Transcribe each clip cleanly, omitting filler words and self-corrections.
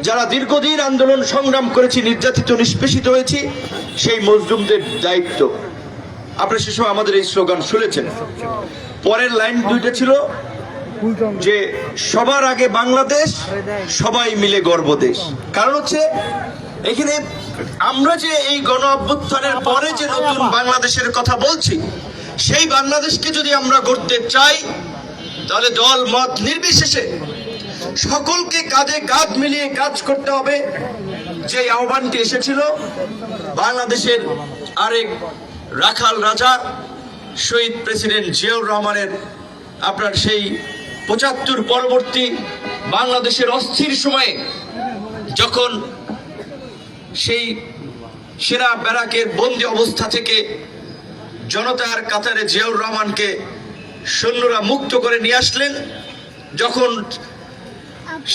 যারা দীর্ঘদিন আন্দোলন সংগ্রাম করেছি, নির্যাতিত নিষ্পেষিত হয়েছি, সেই মজলুমদের দায়িত্ব। আপনারা সে সময় আমাদের এই স্লোগান শুনেছেন। পরের লাইন দুইটা ছিল যে সবার আগে বাংলাদেশ, সবাই মিলে গর্ব দেশ। কারণ হচ্ছে এখানে আমরা যে এই গণ অভ্যুত্থানের পরে যে নতুন বাংলাদেশের কথা বলছি, সেই বাংলাদেশকে যদি আমরা গড়তে চাই, তাহলে দল মত নির্বিশেষে সকলকে কাঁধে কাঁধ মিলিয়ে কাজ করতে হবে। যে আহ্বানটি এসেছিল বাংলাদেশের আরেক রাখাল রাজা শহীদ প্রেসিডেন্ট জিয়াউর রহমানের, আপনার সেই ৭৫ পরবর্তী বাংলাদেশের অস্থির সময়ে যখন সেই সেরা ব্যারাকের বন্দি অবস্থা থেকে জনতার কাতারে জিয়াউর রহমানকে সৈন্যরা মুক্ত করে নিয়ে আসলেন, যখন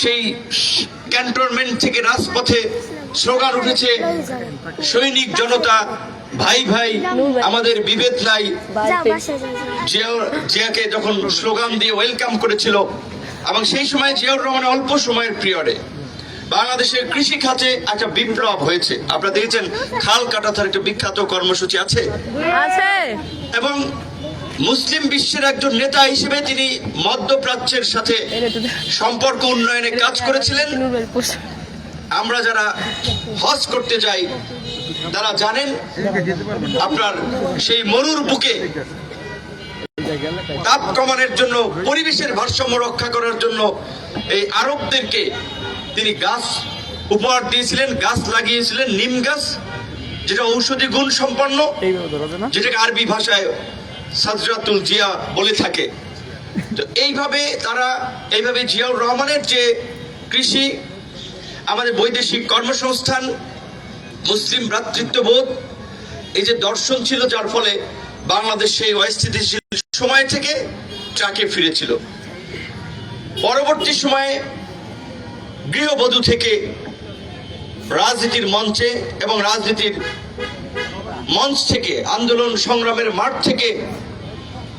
সেই ক্যান্টনমেন্ট থেকে রাজপথে স্লোগান উঠেছে সৈনিক জনতা ভাই ভাই আমাদের বিভেদ নাই, জিয়াকে যখন স্লোগান দিয়ে ওয়েলকাম করেছিল, এবং সেই সময় জিয়াউর রহমানের অল্প সময়ের পিরিয়ডে বাংলাদেশের কৃষি খাতে একটা বিপ্লব হয়েছে। আপনারা দেখেছেন খাল কাটাতার একটা বিখ্যাত কর্মসূচি আছে, এবং মুসলিম বিশ্বের একজন নেতা হিসেবে তিনি মধ্যপ্রাচ্যের সাথে সম্পর্ক উন্নয়নে কাজ করেছিলেন। আমরা যারা হজ করতে যাই তারা জানেন, আপনার সেই মরুর বুকে তাপ কমানোর জন্য, পরিবেশের ভারসাম্য রক্ষা করার জন্য এই আরবদেরকে তিনি গাছ উপহার দিয়েছিলেন, গাছ লাগিয়েছিলেন, নিম গাছ, যেটা ঔষধি গুণ সম্পন্ন, যেটাকে আরবি ভাষায় সাজরাতুল জিয়া বলে থাকে। তো এইভাবে জিয়াউর রহমানের যে কৃষি, আমাদের বৈদেশিক কর্মসংস্থান, মুসলিম ভ্রাতৃত্ববোধ, এই যে দর্শন ছিল, যার ফলে বাংলাদেশ সেই অস্থিতিশীল সময় থেকে ট্রাকে ফিরেছিল। পরবর্তী সময়ে গৃহবধূ থেকে রাজনীতির মঞ্চে এবং রাজনীতির মঞ্চ থেকে, আন্দোলন সংগ্রামের মাঠ থেকে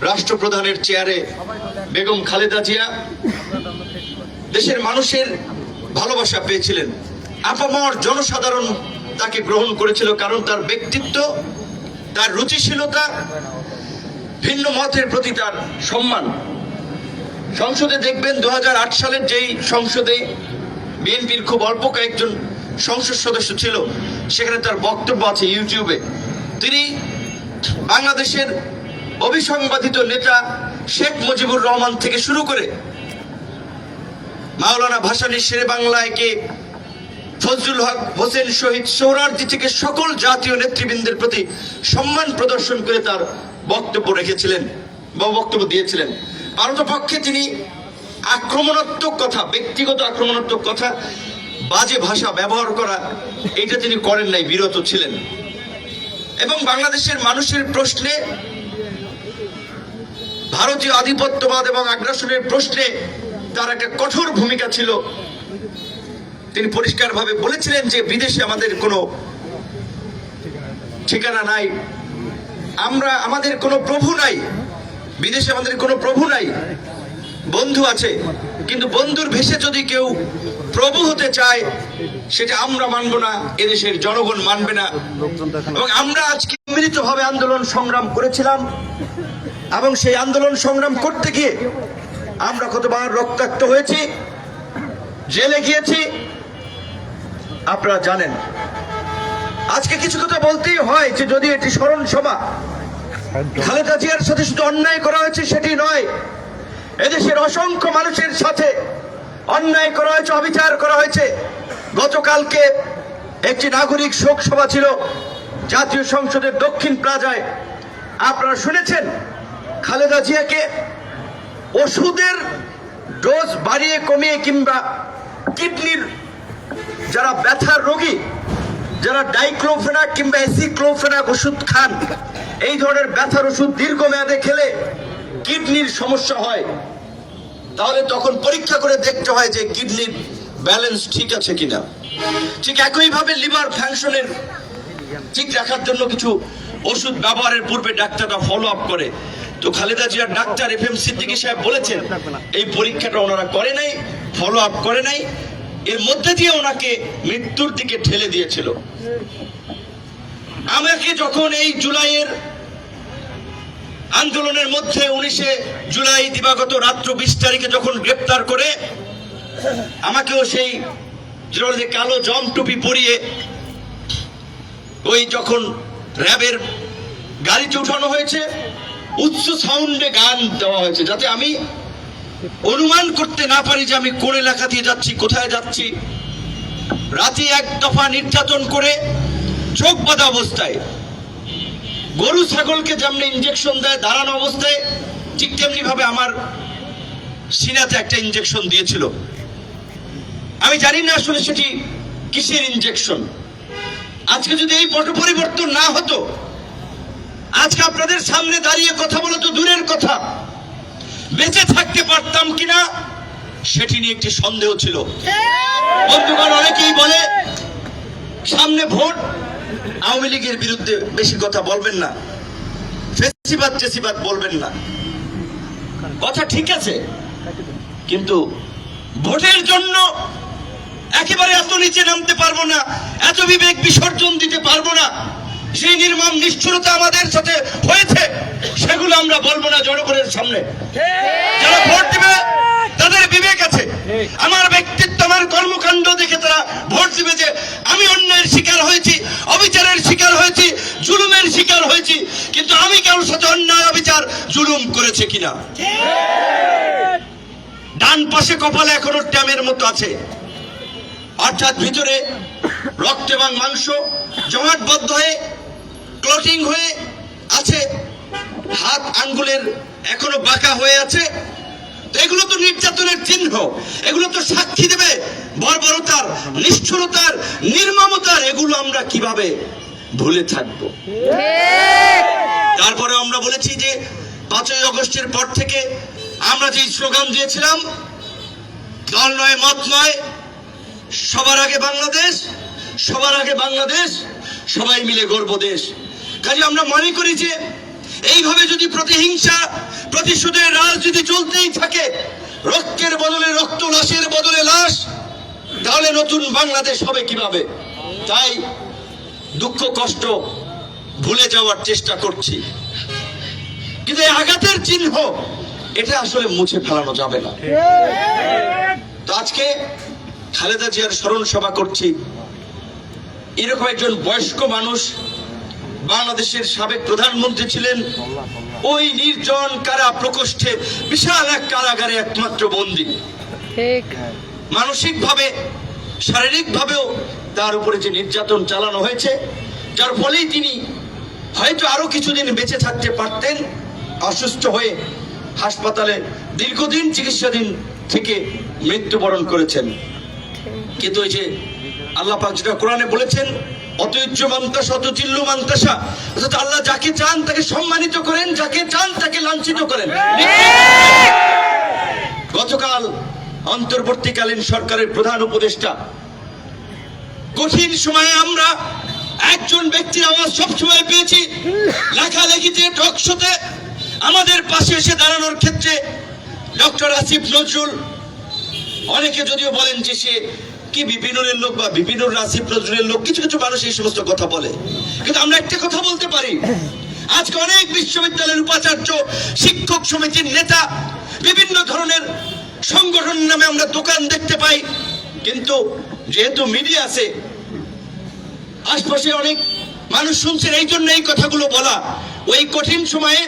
রাষ্ট্রপ্রধানের চেয়ারে বেগম খালেদা জিয়া দেশের মানুষের ভালোবাসা পেয়েছিলেন। আপামর জনসাধারণ তাকে গ্রহণ করেছিল, কারণ তার ব্যক্তিত্ব, তার রুচিশীলতা, ভিন্ন মতের প্রতি তার সম্মান। সংসদে দেখবেন ২০০৮ সালের যেই সংসদে বিএনপির খুব অল্প কয়েকজন সংসদ সদস্য ছিল, সেখানে তার বক্তব্য আছে ইউটিউবে। তিনি বাংলাদেশের অবিসংবাদিত নেতা শেখ মুজিবুর রহমান থেকে শুরু করে মাওলানা ভাসানী শেরে বাংলাকে, ফজলুল হক হোসেন শহীদ সোহরাওয়ার্দী থেকে সকল জাতীয় নেতৃবৃন্দের প্রতি সম্মান প্রদর্শন করে তার বক্তব্য রেখেছিলেন বা বক্তব্য দিয়েছিলেন। পারতপক্ষে তিনি আক্রমণাত্মক কথা, ব্যক্তিগত আক্রমণাত্মক কথা, বাজে ভাষা ব্যবহার করা, এটা তিনি করেন নাই, বিরত ছিলেন। এবং বাংলাদেশের মানুষের প্রশ্নে, ভারতীয় আধিপত্যবাদ এবং আগ্রাসনের প্রশ্নে তার একটা কঠোর ভূমিকা ছিল। তিনি পরিষ্কারভাবে বলেছিলেন যে বিদেশে আমাদের কোনো ঠিকানা নাই, আমাদের কোনো প্রভু নাই, বিদেশে আমাদের কোনো প্রভু নাই, বন্ধু আছে, কিন্তু বন্ধুর ভেষে যদি কেউ প্রভু হতে চায় সেটা আমরা মানব না, এদেশের জনগণ মানবে না। এবং আমরা আজকে মিলিতভাবে আন্দোলন সংগ্রাম করেছিলাম, এবং সেই আন্দোলন সংগ্রাম করতে গিয়ে আমরা কতবার রক্তাক্ত হয়েছি, জেলে গিয়েছি, আপনারা জানেন। আজকে কিছু কথা বলতেই হয় যে যদি এটি স্মরণ সভা, খালেদা জিয়ার সাথে শুধু অন্যায় করা হয়েছে সেটি নয়, এদেশের অসংখ্য মানুষের সাথে অন্যায় করা হয়েছে, অবিচার করা হয়েছে। গতকালকে একটি নাগরিক শোক সভা ছিল জাতীয় সংসদের দক্ষিণ প্লাজায়। আপনারা শুনেছেন খালেদা জিয়াকে ওষুধের ডোজ বাড়িয়ে কমিয়ে, কিংবা কিডনির যারা ব্যথার রোগী, যারা ডাইক্লোফেনাক কিংবা এসিক্লোফেনাক ওষুধ খান, এই ধরনের ব্যথার ওষুধ দীর্ঘমেয়াদে খেলে কিডনির সমস্যা হয়, তাহলে তখন পরীক্ষা করে দেখতে হয় যে কিডনির ব্যালেন্স ঠিক আছে কিনা। ঠিক একইভাবে লিভার ফাংশনের ঠিক রাখার জন্য কিছু ওষুধ ব্যবহারের পূর্বে ডাক্তাররা ফলো আপ করে। তো খালেদা জিয়ার ডাক্তার FM সিদ্দিকী সাহেব বলেছেন এই পরীক্ষাটা ওনারা করে নাই, ফলো আপ করে নাই, এর মধ্যে দিয়ে ওনাকে মৃত্যুর দিকে ঠেলে দিয়েছিল। আমাকে যখন এই জুলাইয়ের আন্দোলনের মধ্যে 19 জুলাই দিবাগত রাত্র 20 তারিখে যখন গ্রেপ্তার করে আমাকেও সেই কালো জম টুপি পরিয়ে ওই যখন র্যাবের গাড়িতে উঠানো হয়েছে, উচ্চ সাউন্ডে গান দেওয়া হয়েছে যাতে আমি অনুমান করতে না পারি যে আমি কোন এলাকা দিয়ে যাচ্ছি, কোথায় যাচ্ছি। রাতে এক দফা নির্যাতন করে চোখ বাঁধা অবস্থায়, গরু ছাগলকে যেমন ইঞ্জেকশন দেয় দাঁড়ানো অবস্থায়, ঠিক তেমনি ভাবে আমার সিনাতে একটা ইঞ্জেকশন দিয়েছিল। আমি জানি না আসলে সেটি কিসের ইঞ্জেকশন। আজকে যদি এই পট পরিবর্তন না হতো, আজকে আপনাদের সামনে দাঁড়িয়ে কথা বলা তো দূরের কথা, বেঁচে থাকতে পারতাম কিনা সেটি নিয়ে একটি সন্দেহ ছিল। বন্ধুগণ, অনেকেই বলে সামনে ভোট, আওয়ামী লীগের বিরুদ্ধে বেশি কথা বলবেন না, ফেসিবাদ টেসিবাদ বলবেন না। কথা ঠিক আছে, কিন্তু ভোটের জন্য একেবারে এত নিচে নামতে পারবো না, এত বিবেক বিসর্জন দিতে পারবো না। সেই নির্মম নিষ্ঠুরতা আমাদের সাথে হয়েছে সেগুলো আমরা বলবো না জনগণের সামনে। যারা ভোট দিবে তাদের বিবেক আছে, আমার ব্যক্তিত্ব আমার কর্মকাণ্ড দেখে তারা ভোট দিবে যে আমি অন্যের শিকার হয়েছি, অবিচারের শিকার হয়েছি, জুলুমের শিকার হয়েছি, কিন্তু আমি কারোর সাথে অন্যায় অবিচার জুলুম করেছে কিনা। ডান পাশে কপালে এখনো ট্যামের মতো আছে, অর্থাৎ ভিতরে রক্ত এবং মাংস জমাটবদ্ধ হয়ে ক্লটিং হয়ে আছে, হাত আঙ্গুলের এখনো বাঁকা হয়ে আছে। তো এগুলো তো নির্যাতনের চিহ্ন, এগুলো তো সাক্ষী দেবে বর্বরতার, নিষ্ঠুরতার, নির্মমতার। এগুলো আমরা কিভাবে ভুলে থাকবো? তারপরে আমরা বলেছি যে 5ই আগস্টের পর থেকে আমরা যে স্লোগান দিয়েছিলাম, দল নয় মত নয়, সবার আগে বাংলাদেশ, সবার আগে বাংলাদেশ, সবাই মিলে গর্ব দেশ। কাজে আমরা মনে করি যে এইভাবে যদি প্রতিহিংসা, প্রতিশোধের রাজনীতি চলতেই থাকে, রক্তের বদলে রক্ত, লাশের বদলে লাশ, তাহলে নতুন বাংলাদেশ হবে কিভাবে? তাই দুঃখ কষ্ট ভুলে যাওয়ার চেষ্টা করছি, কিন্তু এই আঘাতের চিহ্ন এটা আসলে মুছে ফেলানো যাবে না। তো আজকে খালেদা জিয়ার স্মরণ সভা করছি। এরকম একজন বয়স্ক মানুষ, বাংলাদেশের সাবেক প্রধানমন্ত্রী ছিলেন, ওই নির্জন কারা প্রকোষ্ঠে বিশাল এক কারাগারে একমাত্র বন্দী। মানসিক ভাবে, শারীরিক ভাবেও তার উপরে যে নির্যাতন চালানো হয়েছে, যার ফলেই তিনি হয়তো আরো কিছুদিন বেঁচে থাকতে পারতেন। অসুস্থ হয়ে হাসপাতালে দীর্ঘদিন চিকিৎসাধীন থেকে মৃত্যুবরণ করেছেন। কিন্তু ওই যে আল্লাহ পাক যেটা কোরআনে বলেছেন, অতৈজ্য মান্তাসা অতজিল্লু মান্তাসা, অর্থাৎ আল্লাহ যাকে চান তাকে সম্মানিত করেন, যাকে চান তাকে লাঞ্ছিত করেন। গতকাল অন্তর্বর্তীকালীন সরকারের প্রধান উপদেষ্টা, কঠিন সময়ে আমরা একজন ব্যক্তির আওয়াজ সবসময় পেয়েছি, লেখালেখিতে, টকশোতে আমাদের পাশে এসে দাঁড়ানোর ক্ষেত্রে ডক্টর আসিফ নজরুল। অনেকে যদিও বলেন যে সে কি বিপিনুরের লোক বা বিপিনুর আসিফ নজরুলের লোক, কিছু কিছু মানুষ এই সমস্ত কথা বলে, কিন্তু আমরা একটা কথা বলতে পারি, আজকে অনেক বিশ্ববিদ্যালয়ের উপাচার্য, শিক্ষক সমিতির নেতা, বিভিন্ন ধরনের সংগঠন নামে আমরা দোকান দেখতে পাই, কিন্তু যেহেতু মিডিয়া আছে, আশপাশে অনেক মানুষ শুনছেন, এই জন্য এই কথাগুলো বলা। ওই কঠিন সময়ে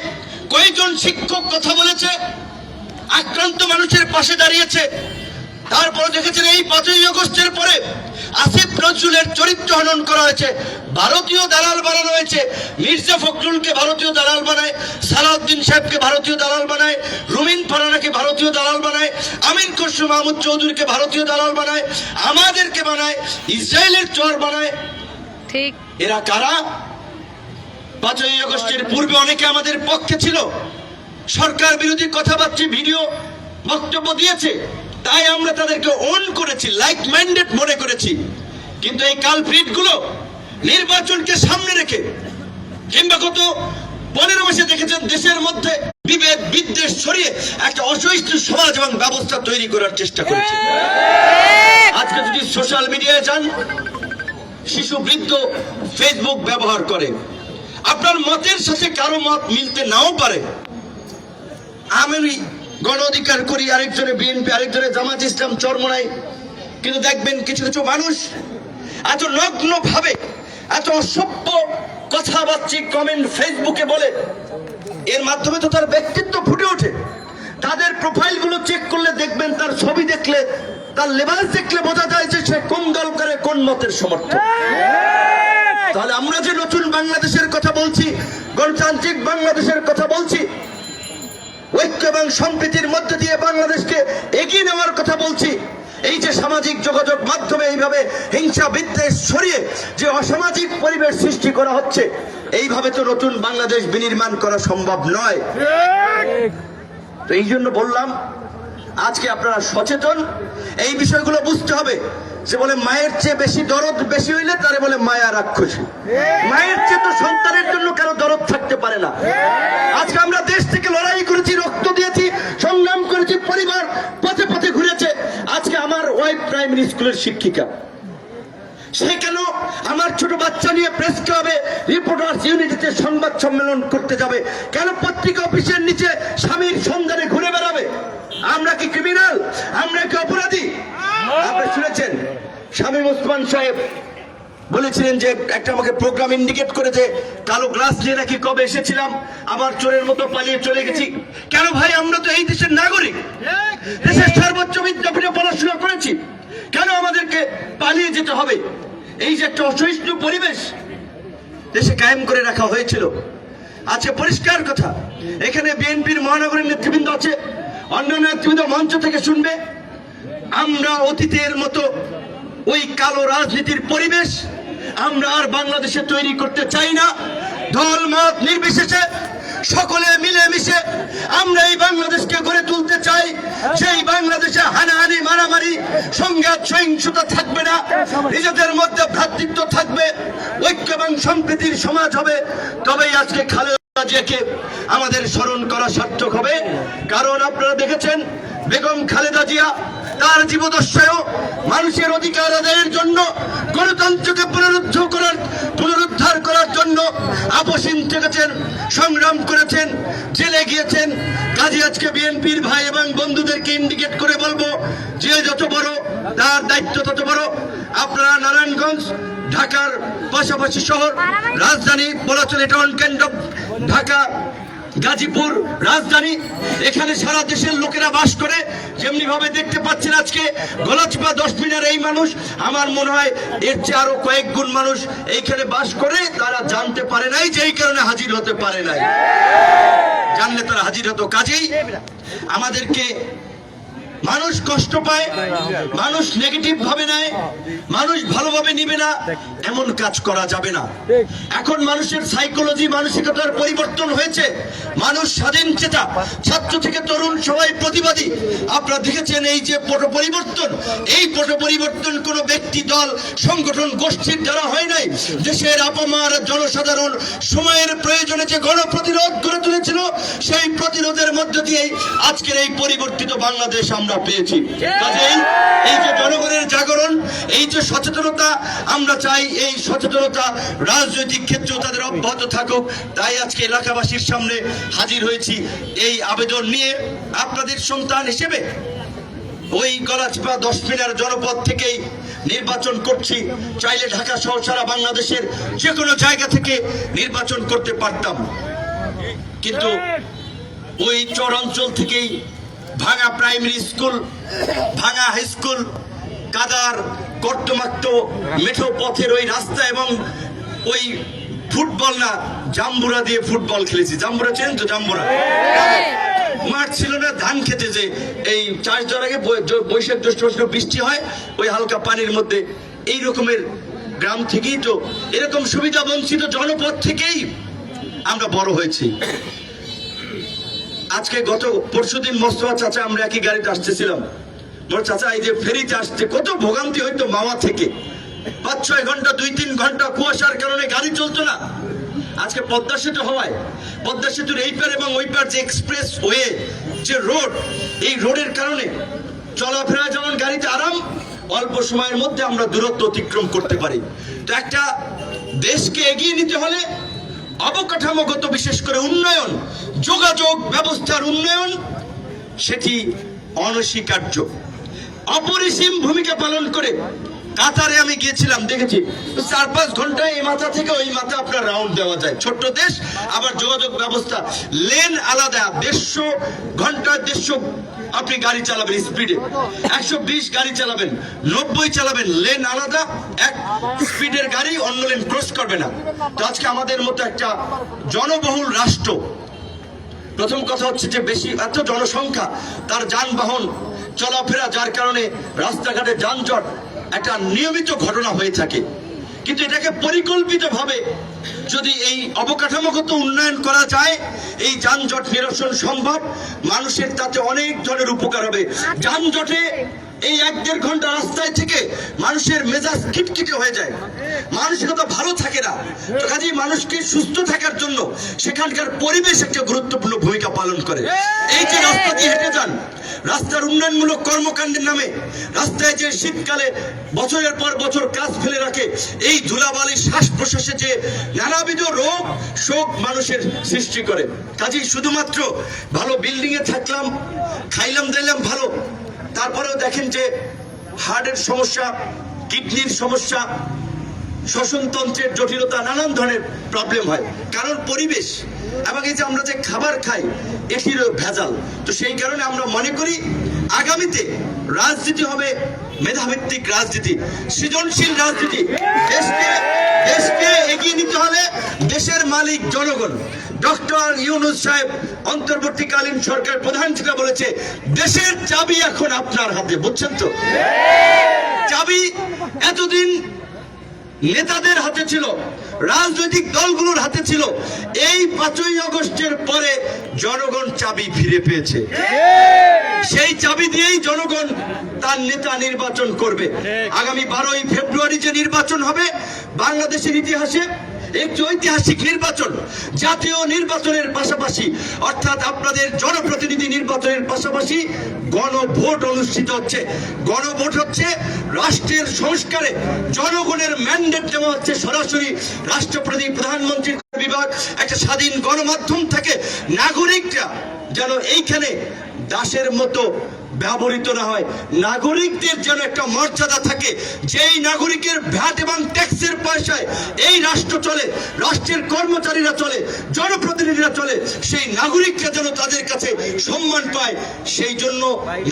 কয়েকজন শিক্ষক কথা বলেছে, আক্রান্ত মানুষের পাশে দাঁড়িয়েছে। তারপরে দেখেছেন এই 5ই আগস্টের পরে আসিফ নজরুলের চরিত্র হনন করা হয়েছে, ভারতীয় দালাল বানানো হয়েছে। মির্জা ফখরুলকে ভারতীয় দালাল বানায়, সালাউদ্দিন সাহেবকে ভারতীয় দালাল বানায়, রুমিন ফারানাকে ভারতীয় দালাল বানায়, আমির খসরু মাহমুদ চৌধুরীকে ভারতীয় দালাল বানায়, আমাদেরকে বানায় ইসরায়েলের চর বানায়। ঠিক এরা কারা? 5ই আগস্টের পূর্বে অনেকে আমাদের পক্ষে ছিল, সরকার বিরোধী কথাবার্তা, ভিডিও বক্তব্য দিয়েছে, তাই আমরা তাদেরকে অন করেছি, লাইক মাইন্ডেড মনে করেছি। কিন্তু এই কালপ্রিট গুলো নির্বাচনকে সামনে রেখে কিংবা গত 15 মাসে দেখেছেন দেশের মধ্যে বিভেদ বিদ্বেষ ছড়িয়ে একটা অসহিষ্ণু সমাজ এবং ব্যবস্থা তৈরি করার চেষ্টা করেছে। আজকে যদি সোশ্যাল মিডিয়ায় যান, শিশু বৃদ্ধ ফেসবুক ব্যবহার করে, আপনার মতের সাথে কারো মত মিলতে নাও পারে। আমি গণ অধিকার করি, আরেকজনে বিএনপি, আরেকজনে জামাত ইসলাম, চরমোনাই, কিন্তু দেখবেন কিছু কিছু মানুষ এত নগ্ন ভাবে এত অসভ্য কথাবার্তা কমেন্ট ফেসবুকে বলে, এর মাধ্যমে তো তার ব্যক্তিত্ব ফুটে ওঠে। তাদের প্রোফাইল গুলো চেক করলে দেখবেন, তার ছবি দেখলে, তার লেবাস দেখলে বোঝা যায় যে সে কোন দল করে, কোন মতের সমর্থক। তাহলে আমরা যে নতুন বাংলাদেশের কথা বলছি, গণতান্ত্রিক বাংলাদেশের কথা বলছি, ঐক্য এবং সম্প্রীতির মধ্যে দিয়ে বাংলাদেশকে এগিয়ে নেওয়ার কথা বলছি, এই যে সামাজিক যোগাযোগ মাধ্যমে এইভাবে হিংসা বিদ্বেষ ছড়িয়ে যে অসামাজিক পরিবেশ সৃষ্টি করা হচ্ছে, এইভাবে তো নতুন বাংলাদেশ বিনির্মাণ করা সম্ভব নয়। তো এই জন্য বললাম, আজকে আপনারা সচেতন, এই বিষয়গুলো বুঝতে হবে। যে বলে মায়ের চেয়ে বেশি দরদ বেশি হইলে তারে বলে মায়া রাক্ষসী। মায়ের চেয়ে তো সন্তানের জন্য কারো দরদ থাকতে পারে না। আজকে আমরা দেশ থেকে লড়াই করেছি, রক্ত দিয়েছি, সংগ্রাম করেছি, পরিবার পথে পথে ঘুরেছে। আজকে আমার ওয়াইফ প্রাইমারি স্কুলের শিক্ষিকা, সে কেন আমার ছোট বাচ্চা নিয়ে প্রেস ক্লাবে রিপোর্টার্স ইউনিটিতে সংবাদ সম্মেলন করতে যাবে? কেন পত্রিকা অফিসের নিচে স্বামীর সন্ধানে ঘুরে বেড়াবে? আমরা কি ক্রিমিনাল? আমরা কি অপরাধী? আপনি শুনেছেন শামীম ওসমান সাহেব বলেছিলেন যে একটা আমাকে প্রোগ্রাম ইন্ডিকেট করেছে, কালো গ্লাস নিয়ে নাকি কবে এসেছিলাম, আবার চোরের মতো পালিয়ে চলে গেছি। কেন ভাই, আমরা তো এই দেশের নাগরিক, দেশের সর্বোচ্চ বিদ্যাপীঠে পড়াশোনা করেছি, কেন আমাদেরকে পালিয়ে যেতে হবে? এই যে একটা অসহিষ্ণু পরিবেশ দেশে কায়েম করে রাখা হয়েছিল। আজকে পরিষ্কার কথা, এখানে বিএনপির মহানগরের নেতৃবৃন্দ আছে, অন্যান্য নেতৃবৃন্দ মঞ্চ থেকে শুনবে, আমরা অতীতের মতো ওই কালো রাজনীতির পরিবেশ আমরা আর বাংলাদেশে তৈরি করতে চাই না। দল মত নির্বিশেষে সকলে মিলেমিশে আমরা এই বাংলাদেশকে গড়ে তুলতে চাই। সেই বাংলাদেশে হানাহানি, মারামারি, সংঘাত, সহিংসতা থাকবে না, নিজেদের মধ্যে ভ্রাতৃত্ব থাকবে, ঐক্য এবং সম্প্রীতির সমাজ হবে। তবেই আজকে খালেদা জিয়াকে আমাদের স্মরণ করা সার্থক হবে। কারণ আপনারা দেখেছেন বেগম খালেদা জিয়া তার জীবদ্দশায়ও মানুষের অধিকার আদায়ের জন্য, গণতন্ত্রকে পুনরুদ্ধার করার জন্য আপসীন থেকেছেন, সংগ্রাম করেছেন, জেলে গিয়েছেন। কাজে আজকে বিএনপির ভাই এবং বন্ধুদেরকে ইন্ডিকেট করে বলবো, যে যত বড় তার দায়িত্ব তত বড়। আপনারা নারায়ণগঞ্জ, ঢাকার পাশাপাশি শহর, রাজধানী বলা চলে টাউন কেন্দ্র ঢাকা, গাজীপুর রাজধানী, এখানে সারা দেশের লোকেরা বাস করে। যেমনি ভাবে দেখতে পাচ্ছেন আজকে গলাচিপা 10 মিনার এই মানুষ, আমার মনে হয় এর চেয়ে আরো কয়েক গুণ মানুষ এইখানে বাস করে। তারা জানতে পারে নাই, যেই কারণে হাজির হতে পারে নাই। জানলে তারা হাজির হতো। কাজেই আমাদেরকে মানুষ কষ্ট পায়, মানুষ নেগেটিভ ভাবে নেয়, মানুষ ভালোভাবে নিবে না, এমন কাজ করা যাবে না। এখন মানুষের সাইকোলজি, মানসিকতার পরিবর্তন হয়েছে। মানুষ স্বাধীন চেতা, ছাত্র থেকে তরুণ সবাই প্রতিবাদী। আপনারা দেখেছেন এই যে পট পরিবর্তন, এই পট পরিবর্তন কোন ব্যক্তি, দল, সংগঠন, গোষ্ঠীর দ্বারা হয় নাই। দেশের আপামার জনসাধারণ সময়ের প্রয়োজনে যে গণপ্রতিরোধ গড়ে তুলেছিল, সেই প্রতিরোধের মধ্য দিয়েই আজকের এই পরিবর্তিত বাংলাদেশ আমরা পেয়েছি। কাজেই এই যে জনগণের জাগরণ, এই যে সচেতনতা আমরা চাই, এই সচেতনতা রাজনৈতিক ক্ষেত্রেও তাদের অব্যাহত থাকুক। তাই আজকে এলাকাবাসীর সামনে হাজির হয়েছি এই আবেদন নিয়ে। আপনাদের সন্তান হিসেবে ওই গলাচিপা 10 মিনার জনপদ থেকেই নির্বাচন করছি। চাইলে ঢাকা সহ সারা বাংলাদেশের যে কোনো জায়গা থেকে নির্বাচন করতে পারতাম, কিন্তু ওই চর অঞ্চল থেকেই ভাঙা প্রাইমারি স্কুল, ভাঙা হাই স্কুল, কাদার কর্তমাক্ত মেঠো পথের ওই রাস্তা এবং ওই ফুটবল না জাম্বুরা দিয়ে ফুটবল খেলেছি। জাম্বুরা চেন তো? জাম্বুরা মাঠ ছিল না, ধান খেতে যে এই চাষ দেওয়ার আগে বৈশাখ জ্যৈষ্ঠ মাসে বৃষ্টি হয়, ওই হালকা পানির মধ্যে, এই রকমের গ্রাম থেকেই তো, এরকম সুবিধা বঞ্চিত জনপদ থেকেই আমরা বড় হয়েছি। আজকে গত পরশুদিন মোস্তফা চাচা, আমরা একই গাড়িতে আসতেছিলাম, বড় চাচা এই যে ফেরিতে আসতে কত ভোগান্তি হইতো মাওয়া থেকে, 5-6 ঘন্টা 2-3 ঘন্টা কুয়াশার কারণে গাড়ি চলতো না। আজকে পদ্মা সেতু হওয়ায় পদ্মা সেতুর এই পার এবং ওই পার যে এক্সপ্রেস ওয়ে যে রোড, এই রোডের কারণে চলাফেরা যেমন গাড়িতে আরাম, অল্প সময়ের মধ্যে আমরা দূরত্ব অতিক্রম করতে পারি। তো একটা দেশকে এগিয়ে নিতে হলে অবকাঠামোগত বিশেষ করে উন্নয়ন, যোগাযোগ ব্যবস্থার উন্নয়ন সেটি অনস্বীকার্য। অপরিসীম ভূমিকা পালন করে কাতারে আমি গিয়েছিলাম, দেখেছি 4-5 ঘন্টায় এই মাথা থেকে ওই মাথা আপনার রাউন্ড দেওয়া যায়। ছোট্ট দেশ, আবার যোগাযোগ ব্যবস্থা লেন আলাদা, 150 ঘন্টায় 150 আপনি গাড়ি চালাবেন স্পিডে, 120 গাড়ি চালাবেন, 90 চালাবেন, লেন আলাদা, এক স্পিডের গাড়ি অন্য লেন ক্রস করবে না। তো আজকে আমাদের মতো একটা জনবহুল রাষ্ট্র, প্রথম কথা হচ্ছে যে বেশি এত জনসংখ্যা, তার যানবাহন চলাফেরা, যার কারণে রাস্তাঘাটে যানজট একটা নিয়মিত ঘটনা হয়ে থাকে। কিন্তু এটাকে পরিকল্পিতভাবে যদি এই অবকাঠামোগত উন্নয়ন করা যায়, এই যানজট নিরসন সম্ভব, মানুষের তাতে অনেক ধরনের উপকার হবে। যানজটে এই 1-1.5 ঘন্টা রাস্তায় থেকে মানুষের মেজাজ খিটখিটে হয়ে যায়, মানসিকতা ভালো থাকে না। তো কাজেই মানুষকে সুস্থ থাকার জন্য সেখানকার পরিবেশ একটা গুরুত্বপূর্ণ ভূমিকা পালন করে। এই যে রাস্তা দিয়ে হেঁটে যান, রাস্তার উন্নয়নমূলক কর্মকাণ্ডের নামে রাস্তায় যে শীতকালে বছরের পর বছর কাজ ফেলে রাখে, এই ধুলাবালি শ্বাস প্রশ্বাসে যে নানাবিধ রোগ শোক মানুষের সৃষ্টি করে। কাজেই শুধুমাত্র ভালো বিল্ডিং এ থাকলাম, খাইলাম দিলাম ভালো, তারপরেও দেখেন যে হার্টের সমস্যা, কিডনির সমস্যা, শ্বসনতন্ত্রের জটিলতা, নানান ধরনের প্রবলেম হয়, কারণ পরিবেশ এবং এই যে আমরা যে খাবার খাই এটিরও ভেজাল। তো সেই কারণে আমরা মনে করি আগামীতে রাজনীতি হবে মেধাভিত্তিক রাজনীতি, সৃজনশীল রাজনীতি। দেশকে এগিয়ে নিতে হলে দেশের মালিক জনগণ। ডক্টর ইউনূস সাহেব অন্তর্বর্তীকালীন সরকার প্রধান যেটা বলেছে, দেশের চাবি এখন আপনার হাতে, বুঝছেন তো? চাবি এতদিন নেতাদের হাতে ছিল, রাজনৈতিক দলগুলোর হাতে ছিল। এই 5ই আগস্টের পরে জনগণ চাবি ফিরে পেয়েছে। সেই চাবি দিয়েই জনগণ তার নেতা নির্বাচন করবে। আগামী 12ই ফেব্রুয়ারি যে নির্বাচন হবে, বাংলাদেশের ইতিহাসে একটি ঐতিহাসিক নির্বাচন। জাতীয় নির্বাচনের পাশাপাশি, অর্থাৎ আপনাদের জনপ্রতিনিধি নির্বাচনের পাশাপাশি গণভোট অনুষ্ঠিত হচ্ছে। গণভোট হচ্ছে রাষ্ট্রের সংস্কারে জনগণের ম্যান্ডেট দেওয়া হচ্ছে সরাসরি রাষ্ট্রপতি, প্রধানমন্ত্রীর বিভাগ, একটা স্বাধীন গণমাধ্যম থেকে নাগরিকরা যেন এইখানে দাসের মতো ব্যবহৃত না হয়, নাগরিকদের যেন একটা মর্যাদা থাকে। যেই নাগরিকের ভ্যাট এবং ট্যাক্সের পয়সায় এই রাষ্ট্র চলে, রাষ্ট্রের কর্মচারীরা চলে, জনপ্রতিনিধিরা চলে, সেই নাগরিকরা যেন তাদের কাছে সম্মান পায়, সেই জন্য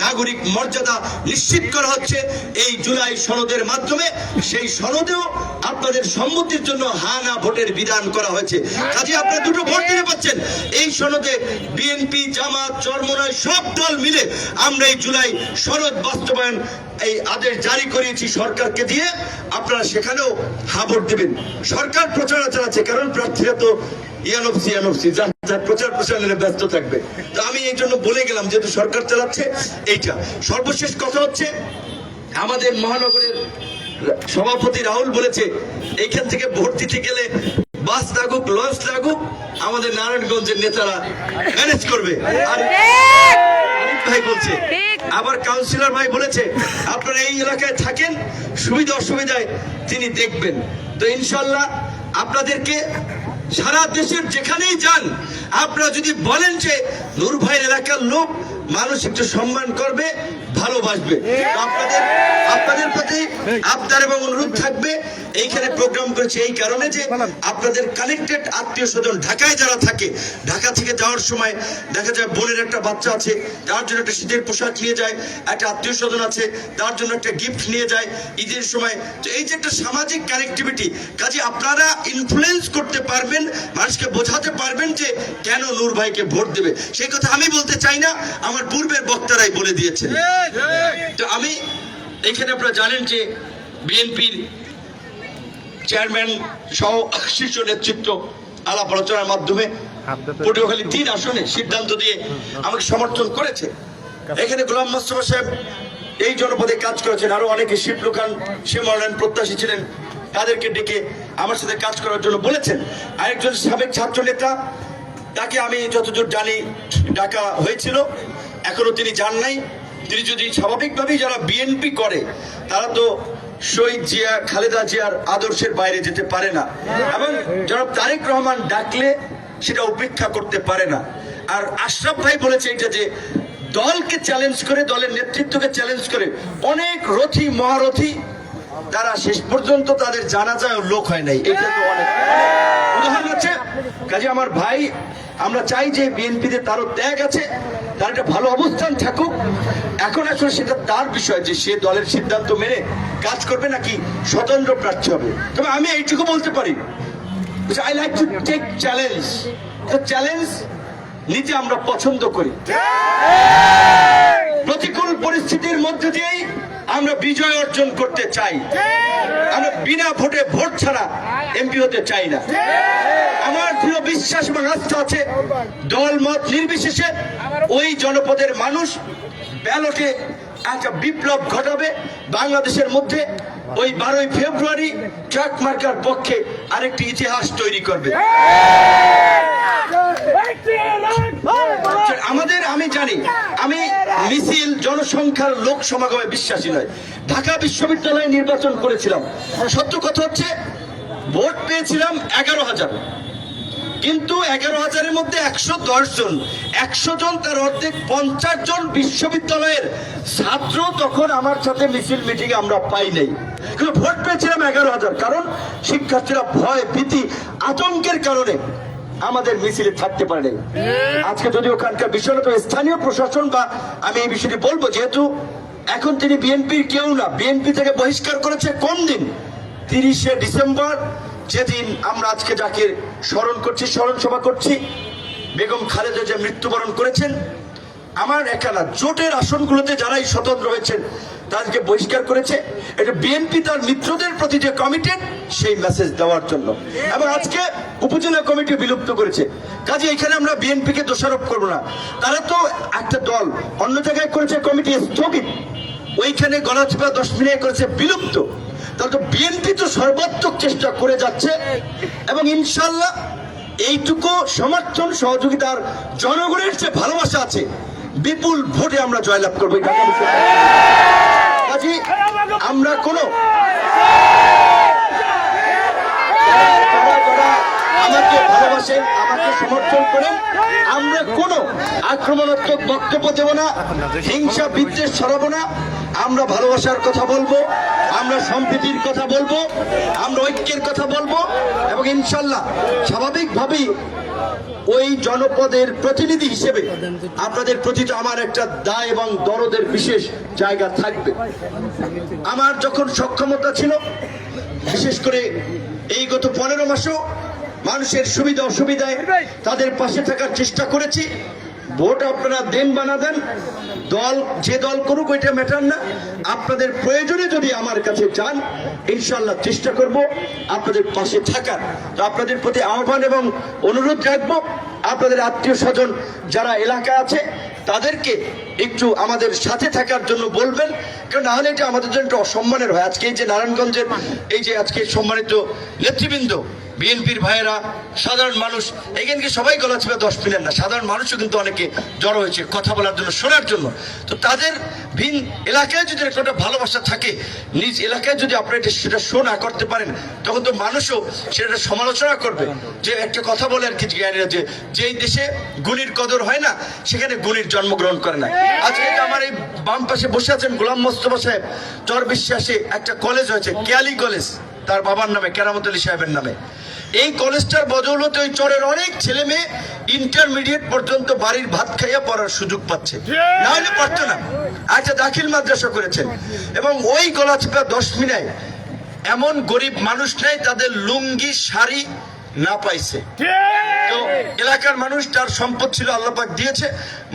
নাগরিক মর্যাদা নিশ্চিত করা হচ্ছে এই জুলাই সনদের মাধ্যমে। সেই সনদেও আপনাদের সম্মতির জন্য হ্যাঁ না ভোটের বিধান করা হয়েছে। কাজে আপনারা দুটো ভোট দিতে পারছেন। এই সনদে বিএনপি, জামাত, চরমোনাই সব দল মিলে আমরা এই জুলাই সনদ বাস্তবায়ন এই আদেশ জারি করেছি সরকারকে দিয়ে। আপনারা সেখানেও হ্যাঁ ভোট দেবেন। সরকার প্রচার চালাচ্ছে, কারণ প্রার্থীরা তো ইয়ানফসি যার প্রচার প্রচারণে ব্যস্ত থাকবে। তো আমি এই জন্য বলে গেলাম, যেহেতু সরকার চালাচ্ছে এইটা। সর্বশেষ কথা হচ্ছে, আমাদের মহানগরের সভাপতি রাহুল বলেছে এইখান থেকে ভোট দিতে গেলে বাস লাগুক, লঞ্চ লাগুক, আমাদের নারায়ণগঞ্জের নেতারা ম্যানেজ করবে। আর ভাই বলছে, আবার কাউন্সিলর ভাই বলেছে আপনারা এই এলাকায় থাকেন, সুবিধা অসুবিধায় তিনি দেখবেন। তো ইনশাল্লাহ আপনাদেরকে সারা দেশের যেখানেই যান, আপনারা যদি বলেন যে নূর ভাইয়ের এলাকার লোক, মানুষ একটু সম্মান করবে, ভালোবাসবে। আপনাদের প্রতি আবদার এবং অনুরোধ থাকবে। এইখানে প্রোগ্রাম করেছে এই কারণে যে আপনাদের কানেক্টেড আত্মীয় স্বজন ঢাকায় যারা থাকে, ঢাকা থেকে যাওয়ার সময় দেখা যায় বোনের একটা বাচ্চা আছে, তার জন্য একটা শীতের পোশাক নিয়ে যায়, একটা আত্মীয় স্বজন আছে তার জন্য একটা গিফট নিয়ে যায় ঈদের সময়। তো এই যে একটা সামাজিক কানেক্টিভিটি, কাজে আপনারা ইনফ্লুয়েন্স করতে পারবেন, মানুষকে বোঝাতে পারবেন যে কেন নূর ভাইকে ভোট দেবে। সেই কথা আমি বলতে চাই না, আমার পূর্বের বক্তারাই বলে দিয়েছেন। তো আমি এখানে আপনারা জানেন যে বিএনপির চেয়ারম্যান সহ শীর্ষ নেতৃত্ব আলাপ আলোচনার মাধ্যমে পটুয়াখালী 3 আসনে সিদ্ধান্ত দিয়ে আমাকে সমর্থন করেছে। এখানে গোলাম মোস্তফা সাহেব এই জনপদে কাজ করেছেন, আরো অনেকে শিবলু খান, শ্যামলান প্রত্যাশী ছিলেন, তাদেরকে ডেকে আমার সাথে কাজ করার জন্য বলেছেন। আরেকজন সাবেক ছাত্র নেতা, তাকে আমি যতদূর জানি ডাকা হয়েছিল, এখনো তিনি যান নাই। তিনি যদি স্বাভাবিকভাবেই যারা বিএনপি করে তারা তো শহীদ জিয়া, খালেদা জিয়ার আদর্শের বাইরে যেতে পারে না, এবং যারা তারেক রহমান ডাকলে সেটা উপেক্ষা করতে পারে না। আর আশরাফ ভাই বলেছে এটা যে দলকে চ্যালেঞ্জ করে, দলের নেতৃত্বকে চ্যালেঞ্জ করে অনেক রথী মহারথী তারা শেষ পর্যন্ত তাদের জানাজায় লোক হয় নাই। এটা তো অনেক উদাহরণ আছে। কাজে আমার ভাই, আমরা চাই যে বিএনপিতে তারও ত্যাগ আছে, তার একটা ভালো অবস্থান থাকুক। এখন আসলে সেটা তার বিষয় যে সে দলের সিদ্ধান্ত মেনে কাজ করবে নাকি স্বতন্ত্র প্রার্থী হবে। তবে আমি এইটুকু বলতে পারি, I like to take challenge. Challenge নিতে আমরা পছন্দ করি। প্রতিকূল পরিস্থিতির মধ্যে দিয়েই আমরা বিজয় অর্জন করতে চাই। আমরা বিনা ভোটে, ভোট ছাড়া এমপি হতে চাই না। আমার দৃঢ় বিশ্বাস এবং আস্থা আছে, দল মত নির্বিশেষে ওই জনপদের মানুষ ব্যালটে একটা বিপ্লব ঘটাবে। বাংলাদেশের মধ্যে ওই 12ই ফেব্রুয়ারি ট্রাক মার্কার পক্ষে আরেকটি ইতিহাস তৈরি করবে। আমি জানি, আমি মিছিল, জনসংখ্যার, লোক সমাগমে বিশ্বাসী নয়। ঢাকা বিশ্ববিদ্যালয়ে নির্বাচন করেছিলাম, সত্য কথা হচ্ছে ভোট পেয়েছিলাম 11,000, কিন্তু 11,000-এর মধ্যে 110 জন, 100 জন, তার অর্ধেক 50 জন বিশ্ববিদ্যালয়ের ছাত্র তখন আমার সাথে মিছিল মিটিং আমরা পাই নাই, কিন্তু ভোট পেয়েছিলাম 11,000। কারণ শিক্ষার্থীরা ভয়, ভীতি, আতঙ্কের কারণে আমাদের মিছিলে থাকতে পারে নাই। আজকে যদি ওখানকার বিষয় তো স্থানীয় প্রশাসন, বা আমি এই বিষয়টি বলবো, যেহেতু এখন তিনি বিএনপির কেউ না, বিএনপি থেকে বহিষ্কার করেছে কোন দিন? 30শে ডিসেম্বর, যেদিন আমরা আজকে যাকে স্মরণ করছি, স্মরণ সভা করছি, বেগম খালেদা যে মৃত্যুবরণ করেছেন। আমার একানা জোটের আসনগুলোতে যারাই স্বতন্ত্র হয়েছেন তাদেরকে বহিষ্কার করেছে। এটা বিএনপি তার মিত্রদের প্রতি যে কমিটেড, সেই মেসেজ দেওয়ার জন্য। এবং আজকে উপজেলা কমিটি বিলুপ্ত করেছে। কাজে এখানে আমরা বিএনপিকে দোষারোপ করবো না, তারা তো একটা দল, অন্য জায়গায় করেছে কমিটি স্থগিত, ওইখানে গণাচিপা 10 মিনিট করেছে বিলুপ্ত। তাহলে তো বিএনপি তো সর্বাত্মক চেষ্টা করে যাচ্ছে, এবং ইনশাল্লাহ এইটুকু সমর্থন, সহযোগিতার, জনগণের যে ভালোবাসা আছে, বিপুল ভোটে আমরা জয়লাভ করবো। কাজে আমরা কোনো আমাকে ভালোবাসেন, আমাকে সমর্থন করেন, আমরা কোনো আক্রমণাত্মক বক্তব্য দেব না, হিংসা বিদ্বেষ ছড়াবো না। আমরা ভালোবাসার কথা বলবো, আমরা সম্প্রীতির কথা বলবো, আমরা ঐক্যের কথা বলবো, এবং ইনশাল্লাহ স্বাভাবিকভাবেই ওই জনপদের প্রতিনিধি হিসেবে আপনাদের প্রতি তো আমার একটা দায় এবং দরদের বিশেষ জায়গা থাকবে। আমার যখন সক্ষমতা ছিল, বিশেষ করে এই গত 15 মাসেও মানুষের সুবিধা অসুবিধায় তাদের পাশে থাকার চেষ্টা করেছি। ভোট আপনারা দেন বা না দেন, দল যে দল করুক ওইটা ম্যাটার না। আপনাদের প্রয়োজনে যদি আমার কাছে যান, ইনশাল্লাহ চেষ্টা করব আপনাদের পাশে থাকার। তো আপনাদের প্রতি আহ্বান এবং অনুরোধ রাখবো, আপনাদের আত্মীয় স্বজন যারা এলাকায় আছে তাদেরকে একটু আমাদের সাথে থাকার জন্য বলবেন, কারণ নাহলে এটা আমাদের জন্য একটা অসম্মানের হয়। আজকে এই যে নারায়ণগঞ্জের এই যে আজকে সম্মানিত নেতৃবৃন্দ, বিএনপির ভাইয়েরা, সাধারণ মানুষ, এখানকে সবাই গলাচিপা 10 মিনিট না, সাধারণ মানুষও কিন্তু অনেকে জড়ো হয়েছে কথা বলার জন্য, শোনার জন্য। তো তাদের ভিন এলাকায় যদি একটা ভালোবাসা থাকে, নিজ এলাকায় যদি আপনারা সেটা শোনা করতে পারেন, তখন তো মানুষও সেটা সমালোচনা করবে। যে একটা কথা বলে আর কি জ্ঞানীরা, যে যেই দেশে গুণীর কদর হয় না, সেখানে গুণীর জন্মগ্রহণ করে না। আজকে আমার এই বাম পাশে বসে আছেন গোলাম মোস্তফা সাহেব, চর বিশ্বাসে একটা কলেজ হয়েছে, কেয়ালি কলেজ, তার বাবার নামে, কেরামত আলী সাহেবের নামে। এই কলেজটার বদৌলতে ওই চরের অনেক ছেলে মেয়ে ইন্টারমিডিয়েট পর্যন্ত বাড়ির ভাত খাইয়া পড়ার সুযোগ পাচ্ছে, না হলে পারতো না। আচ্ছা, দাখিল মাদ্রাসা করেছেন, এবং ওই গলাচিপা 10 মিনায় এমন গরিব মানুষ নেই তাদের লুঙ্গি শাড়ি না পাইছে। তো এলাকার মানুষ তার সম্পদ ছিল, আল্লাহ পাক দিয়েছে,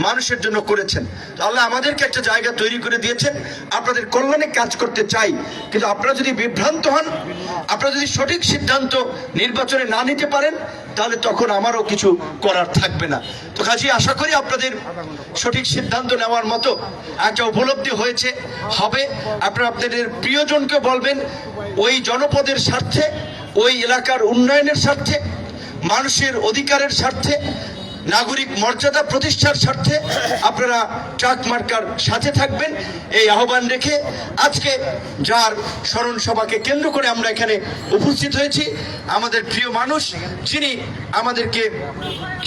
মানুষের জন্য করেছেন। তো আল্লাহ আমাদেরকে একটা জায়গা তৈরি করে দিয়েছেন, আপনাদের কল্যাণে কাজ করতে চাই। কিন্তু আপনারা যদি বিভ্রান্ত হন, আপনারা যদি সঠিক সিদ্ধান্ত নির্বাচনে না নিতে পারেন, তাহলে তখন আমারও কিছু করার থাকবে না। তো কাজেই আশা করি আপনাদের সঠিক সিদ্ধান্ত নেওয়ার মতো একটা উপলব্ধি হয়েছে, হবে। আপনারা আপনাদের প্রিয়জনকে বলবেন ওই জনপদের স্বার্থে ওই এলাকার উন্নয়নের স্বার্থে, মানুষের অধিকারের স্বার্থে, নাগরিক মর্যাদা প্রতিষ্ঠার স্বার্থে আপনারা ট্রাক মার্কার সাথে থাকবেন, এই আহ্বান রেখে আজকে যার স্মরণ সভাকে কেন্দ্র করে আমরা এখানে উপস্থিত হয়েছি, আমাদের প্রিয় মানুষ যিনি আমাদেরকে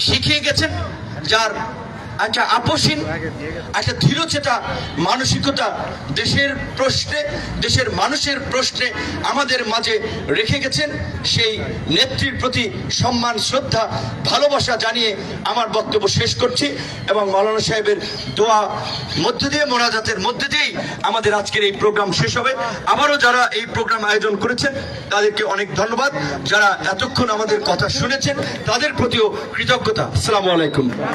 শিখিয়ে গেছেন, যার একটা আপসীন, একটা ধীরচেতা মানসিকতা দেশের প্রশ্নে, দেশের মানুষের প্রশ্নে আমাদের মাঝে রেখে গেছেন, সেই নেত্রীর প্রতি সম্মান, শ্রদ্ধা, ভালোবাসা জানিয়ে আমার বক্তব্য শেষ করছি এবং মাওলানা সাহেবের দোয়া মধ্যে দিয়ে, মোনাজাতের মধ্যে দিয়েই আমাদের আজকের এই প্রোগ্রাম শেষ হবে। আবারও যারা এই প্রোগ্রাম আয়োজন করেছেন তাদেরকে অনেক ধন্যবাদ, যারা এতক্ষণ আমাদের কথা শুনেছেন তাদের প্রতিও কৃতজ্ঞতা। আসসালামু আলাইকুম।